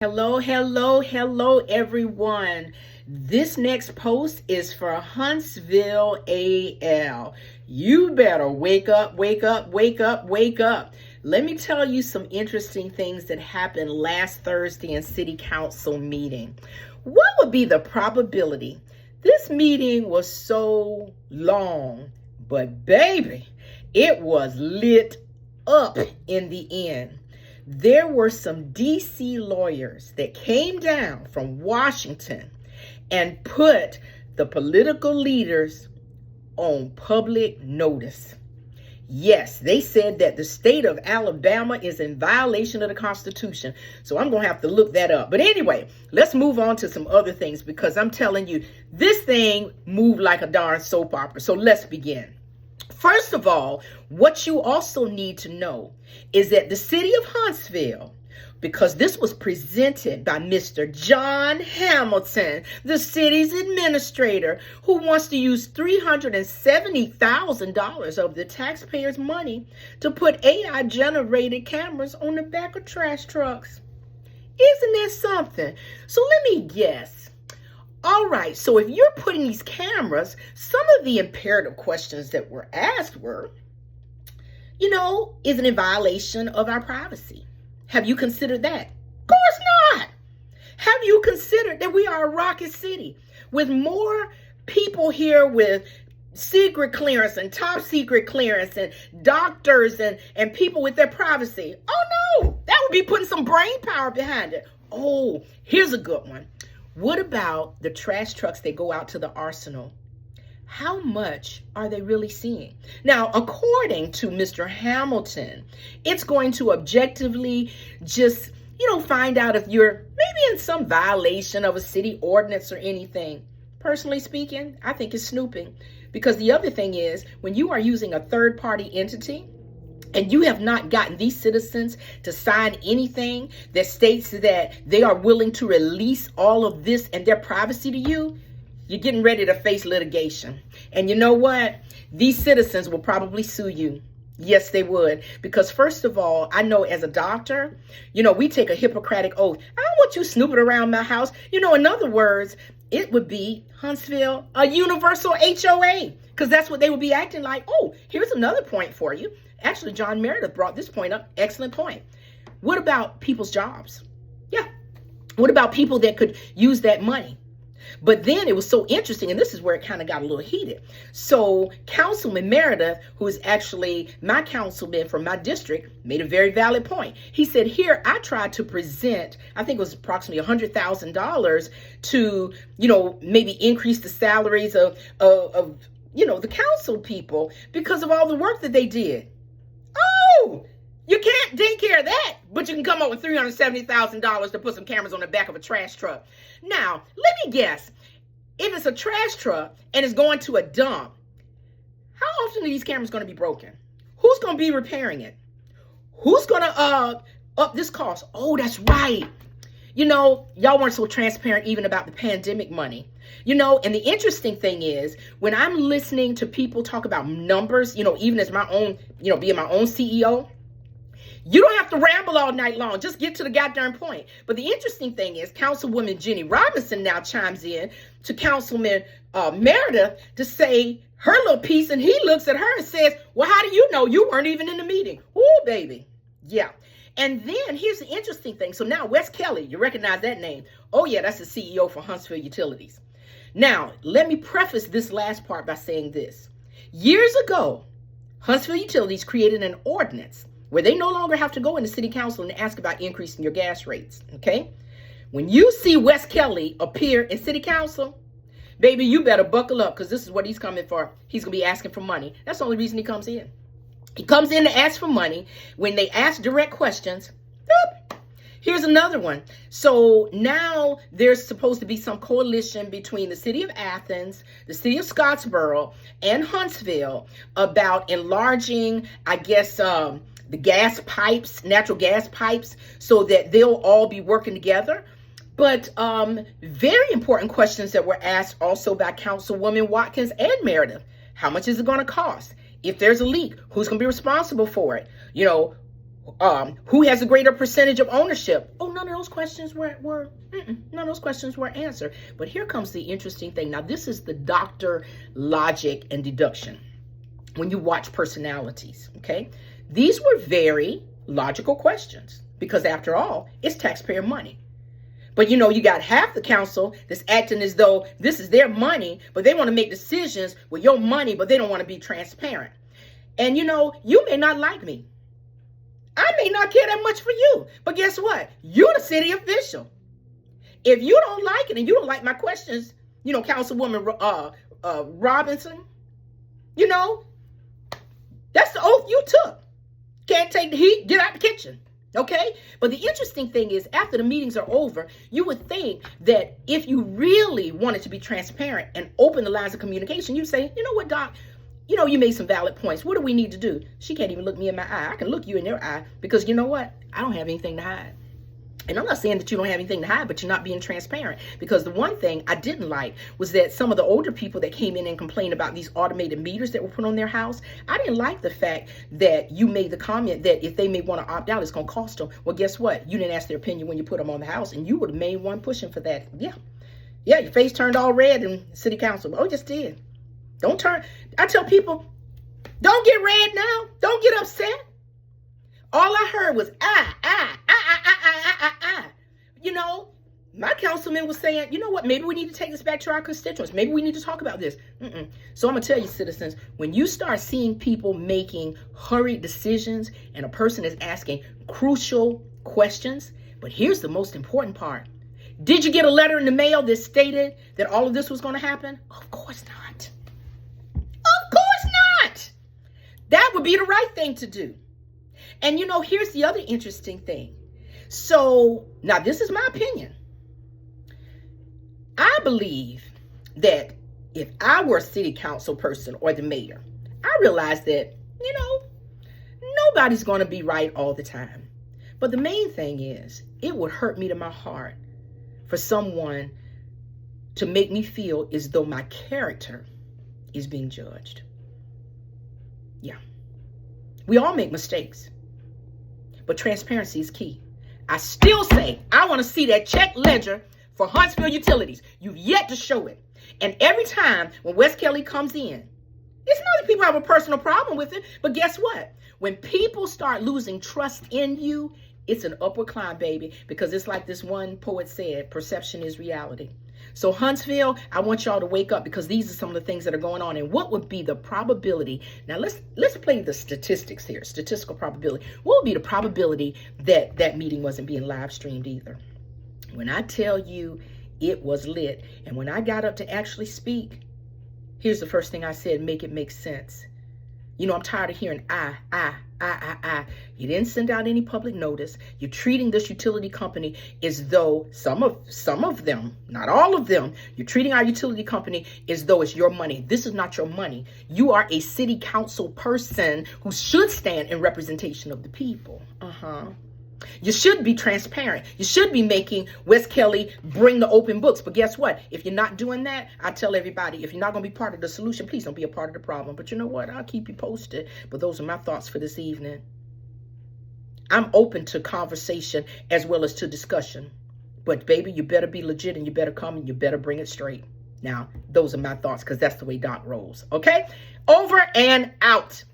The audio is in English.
Hello, hello, hello, everyone. This next post is for Huntsville AL. You better wake up, wake up, wake up, wake up. Let me tell you some interesting things that happened last Thursday in City Council meeting. What would be the probability? This meeting was so long, but baby, it was lit up in the end. There were some DC lawyers that came down from Washington and put the political leaders on public notice. Yes, they said that the state of Alabama is in violation of the Constitution. So I'm going to have to look that up. But anyway, let's move on to some other things because I'm telling you, this thing moved like a darn soap opera. So let's begin. First of all, what you also need to know is that the city of Huntsville, because this was presented by Mr. John Hamilton, the city's administrator, who wants to use $370,000 of the taxpayers' money to put AI-generated cameras on the back of trash trucks. Isn't that something? So let me guess. All right, so if you're putting these cameras, some of the imperative questions that were asked were, is it in violation of our privacy? Have you considered that? Of course not. Have you considered that we are a rocket city with more people here with secret clearance and top secret clearance and doctors and people with their privacy? Oh no, that would be putting some brain power behind it. Oh, here's a good one. What about the trash trucks that go out to the arsenal? How much are they really seeing? Now, according to Mr. Hamilton, it's going to objectively just, find out if you're maybe in some violation of a city ordinance or anything. Personally speaking, I think it's snooping. Because the other thing is, when you are using a third-party entity, and you have not gotten these citizens to sign anything that states that they are willing to release all of this and their privacy to you, you're getting ready to face litigation. And you know what? These citizens will probably sue you. Yes, they would. Because first of all, I know as a doctor, we take a Hippocratic oath. I don't want you snooping around my house. In other words, it would be Huntsville, a universal HOA, because that's what they would be acting like. Oh, here's another point for you. Actually, John Meredith brought this point up. Excellent point. What about people's jobs? Yeah. What about people that could use that money? But then it was so interesting, and this is where it kind of got a little heated. So Councilman Meredith, who is actually my councilman from my district, made a very valid point. He said, here, I tried to present, I think it was approximately $100,000 to, maybe increase the salaries of the council people because of all the work that they did. Oh, you can't take care of that, but you can come up with $370,000 to put some cameras on the back of a trash truck. Now, let me guess. If it's a trash truck and it's going to a dump, how often are these cameras going to be broken? Who's going to be repairing it? Who's going to up this cost? Oh, that's right. Y'all weren't so transparent even about the pandemic money. And the interesting thing is when I'm listening to people talk about numbers, even as my own, being my own CEO, you don't have to ramble all night long. Just get to the goddamn point. But the interesting thing is Councilwoman Jenny Robinson now chimes in to Councilman Meredith to say her little piece, and he looks at her and says, well, how do you know you weren't even in the meeting? Oh, baby. Yeah. And then here's the interesting thing. So now Wes Kelly, you recognize that name. Oh, yeah, that's the CEO for Huntsville Utilities. Now, let me preface this last part by saying this. Years ago, Huntsville Utilities created an ordinance where they no longer have to go into city council and ask about increasing your gas rates, okay? When you see Wes Kelly appear in city council, baby, you better buckle up because this is what he's coming for. He's going to be asking for money. That's the only reason he comes in. He comes in to ask for money. When they ask direct questions, boop. Here's another one. So now there's supposed to be some coalition between the city of Athens, the city of Scottsboro, and Huntsville about enlarging, I guess, the gas pipes, natural gas pipes, so that they'll all be working together. But very important questions that were asked also by Councilwoman Watkins and Meredith. How much is it going to cost? If there's a leak, who's going to be responsible for it? Who has a greater percentage of ownership? Oh, none of those questions none of those questions were answered. But here comes the interesting thing. Now, this is the doctor logic and deduction. When you watch personalities, okay? These were very logical questions because after all, it's taxpayer money. But you got half the council that's acting as though this is their money, but they want to make decisions with your money, but they don't want to be transparent. And you may not like me. I may not care that much for you, but guess what? You're the city official. If you don't like it and you don't like my questions, Councilwoman Robinson, that's the oath you took. Can't take the heat, get out the kitchen. Okay? But the interesting thing is, after the meetings are over, you would think that if you really wanted to be transparent and open the lines of communication, you'd say, you know what, Doc? You made some valid points. What do we need to do? She can't even look me in my eye. I can look you in your eye because you know what? I don't have anything to hide. And I'm not saying that you don't have anything to hide, but you're not being transparent. Because the one thing I didn't like was that some of the older people that came in and complained about these automated meters that were put on their house, I didn't like the fact that you made the comment that if they may want to opt out, it's going to cost them. Well, guess what? You didn't ask their opinion when you put them on the house, and you were the main one pushing for that. Yeah, your face turned all red in city council. Oh, it just did. Don't turn. I tell people, don't get red now. Don't get upset. All I heard was, my councilman was saying, you know what, maybe we need to take this back to our constituents. Maybe we need to talk about this. So I'm going to tell you, citizens, when you start seeing people making hurried decisions and a person is asking crucial questions, but here's the most important part. Did you get a letter in the mail that stated that all of this was going to happen? Of course not. Of course not. That would be the right thing to do. And here's the other interesting thing. So now this is my opinion. I believe that if I were a city council person or the mayor, I realize that, nobody's going to be right all the time. But the main thing is, it would hurt me to my heart for someone to make me feel as though my character is being judged. Yeah. We all make mistakes, but transparency is key. I still say I want to see that check ledger for Huntsville Utilities. You've yet to show it. And every time when Wes Kelly comes in, it's not that people have a personal problem with it, but guess what? When people start losing trust in you, it's an upward climb, baby, because it's like this one poet said, perception is reality. So Huntsville, I want y'all to wake up because these are some of the things that are going on. And what would be the probability? Now let's play the statistics here, statistical probability. What would be the probability that that meeting wasn't being live streamed either? When I tell you it was lit, and when I got up to actually speak, here's the first thing I said: make it make sense. I'm tired of hearing I. You didn't send out any public notice. You're treating this utility company as though some of them, not all of them, you're treating our utility company as though it's your money. This is not your money. You are a city council person who should stand in representation of the people. You should be transparent. You should be making Wes Kelly bring the open books. But guess what? If you're not doing that, I tell everybody, if you're not going to be part of the solution, please don't be a part of the problem. But you know what? I'll keep you posted. But those are my thoughts for this evening. I'm open to conversation as well as to discussion. But baby, you better be legit and you better come and you better bring it straight. Now, those are my thoughts because that's the way Doc rolls. Okay? Over and out.